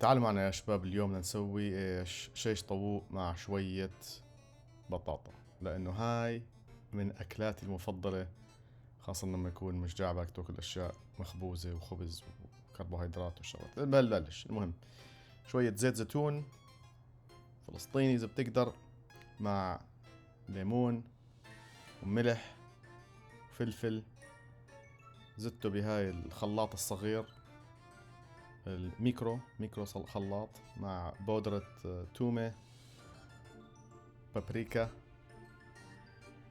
تعالوا معنا يا شباب، اليوم بدنا نسوي ايش؟ شيش طاووق مع شوية بطاطا، لأنه هاي من أكلاتي المفضلة، خاصة لما يكون مش جاع بدك تاكل أشياء مخبوزة وخبز وكربوهيدرات وشغلات. بلش المهم شوية زيت زيتون فلسطيني إذا بتقدر، مع ليمون وملح وفلفل. زدته بهاي الخلاط الصغير، الميكرو خلاط، مع بودرة تومة، بابريكا،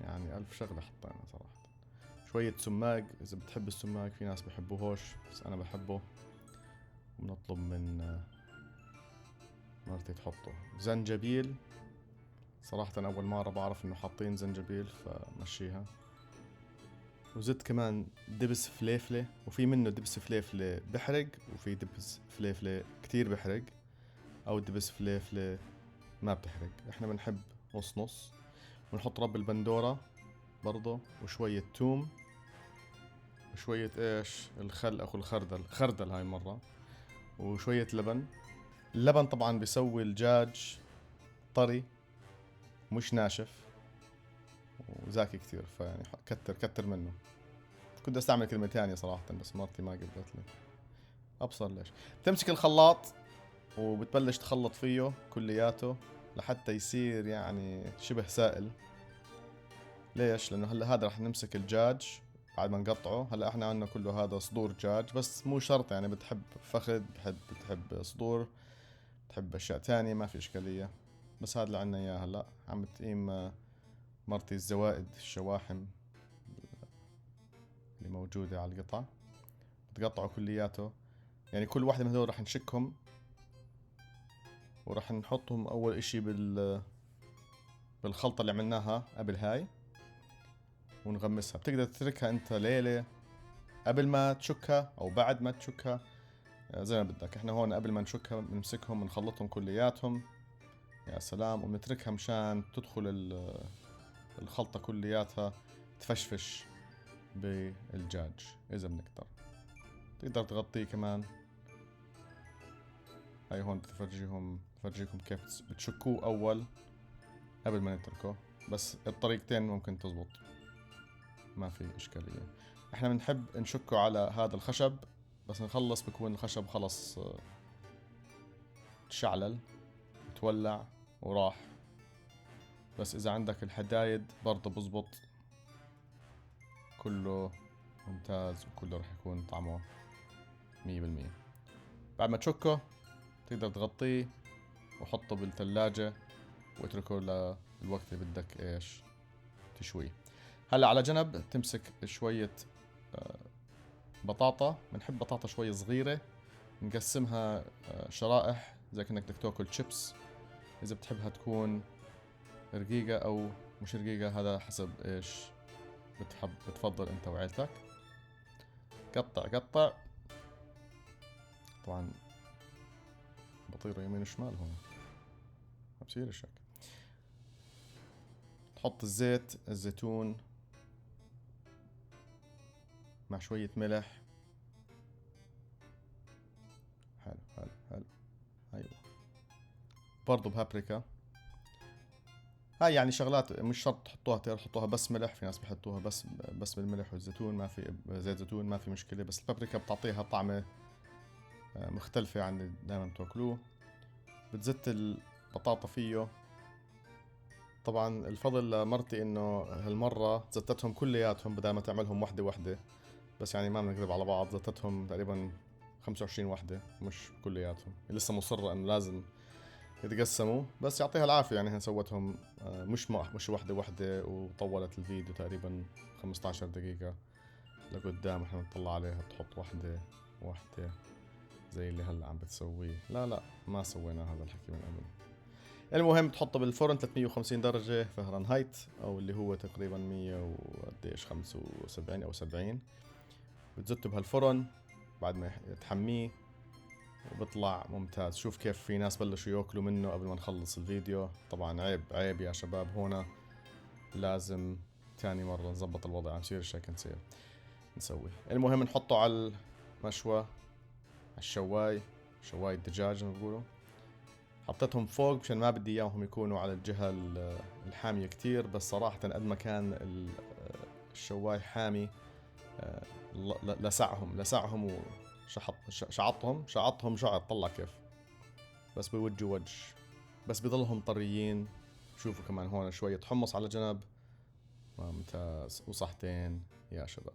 يعني ألف شغلة حطينا صراحة. شوية سماق إذا بتحب السماق، في ناس بحبوهوش بس أنا بحبه. بنطلب من مرتي تحطه. زنجبيل، صراحة أنا أول مرة بعرف إنه حاطين زنجبيل فمشيها. وزدت كمان دبس فليفلة، وفي منه دبس فليفلة بحرق وفي دبس فليفلة كتير بحرق، أو دبس فليفلة ما بتحرق. إحنا بنحب نص نص. ونحط رب البندورة برضه، وشوية توم، وشوية ايش الخل اخو خردل هاي المرة، وشوية لبن. اللبن طبعا بيسوي الدجاج طري مش ناشف وزاكي كتير، فيعني كتر منه. كنت استعمل كلمة تانية صراحة بس مرتي ما قبلت لي. ابصر ليش. بتمسك الخلاط وبتبلش تخلط فيه كلياته لحتى يصير يعني شبه سائل. ليش؟ لانه هلا هذا رح نمسك الدجاج بعد ما نقطعه. هلا احنا عندنا كله هذا صدور دجاج، بس مو شرط يعني، بتحب فخذ، بتحب صدور، بتحب اشياء تانية، ما في اشكالية. بس هذا اللي عنا اياه. هلا عم بتقيم مرتي الزوائد الشواحم اللي موجودة على القطع، بتقطعه كلياته. يعني كل واحدة من هذول رح نشكهم ورح نحطهم اول اشي بالخلطة اللي عملناها قبل هاي، ونغمسها. بتقدر تتركها انت ليلة قبل ما تشكها او بعد ما تشكها، زي ما بدك. احنا هون قبل ما نشكها بنمسكهم بنخلطهم كلياتهم، يا سلام، وبنتركها مشان تدخل الخلطة كلياتها تفشفش بالدجاج. اذا بنقدر تقدر تغطيه كمان. هاي هون بفرجيكم كيف بتشكوه اول قبل ما نتركه. بس الطريقتين ممكن تزبط، ما في اشكالية. احنا بنحب نشكه على هذا الخشب، بس نخلص بكون الخشب خلص تشعلل تولع وراح. بس اذا عندك الحدايد برضه بزبط، كله ممتاز وكله رح يكون طعمه 100%. بعد ما تشكه تقدر تغطيه وحطه بالثلاجة واتركه للوقت اللي بدك ايش تشويه. هلا على جنب تمسك شوية بطاطا. بنحب بطاطا شوي صغيرة، نقسمها شرائح زي كأنك بدك تاكل شيبس. إذا بتحبها تكون رقيقة أو مش رقيقة، هذا حسب إيش بتفضل أنت وعيلتك. قطع قطع. طبعا بطيرة يمين وشمال هون، ما بصير هيك. تحط الزيتون مع شوية ملح. حلو حلو حلو. أيوة، برضو بابريكا. هاي يعني شغلات مش شرط تحطوها تحطوها بس ملح، في ناس بحطوها بس بالملح والزيتون، ما في زيت زيتون ما في مشكلة. بس البابريكا بتعطيها طعمة مختلفة عن اللي دائما تاكلوه. بتزت البطاطا فيه. طبعا الفضل لمرتي انه هالمرة زتتهم كلياتهم بدل ما تعملهم وحدة وحدة. بس يعني ما بنكذب على بعض، زتتهم تقريبا 25 وحدة مش كلياتهم. لسه مصرة انه لازم يتقسموا، بس يعطيها العافية. يعني هي سوتهم مش وحدة وحدة، وطولت الفيديو تقريبا 15 دقيقة لقدام. احنا نطلع عليها تحط وحدة وحدة زي اللي هلا عم بتسويه. لا لا، ما سوينا هذا الحكي من قبل. المهم تحطه بالفرن 350 درجة فهرنهايت، او اللي هو تقريبا 100 وقديش 75 او 70. بتزته بهالفرن بعد ما تحميه وبطلع ممتاز. شوف كيف في ناس بلشوا ياكلوا منه قبل ما نخلص الفيديو. طبعا عيب عيب يا شباب، هنا لازم تاني مرة نظبط الوضع. عم يصير هيك نسوي. المهم نحطه على المشوى على الشواي شواية دجاج زي ما بيقولوا. حطيتهم فوق مشان ما بدي اياهم يكونوا على الجهة الحامية كتير، بس صراحة قد ما كان الشواي حامي لسعهم شعطهم شعط، طلع كيف، بس بوجه وجه، بس بيضلهم طريين. شوفوا كمان هون شوية حمص على جنب، ممتاز، وصحتين يا شباب.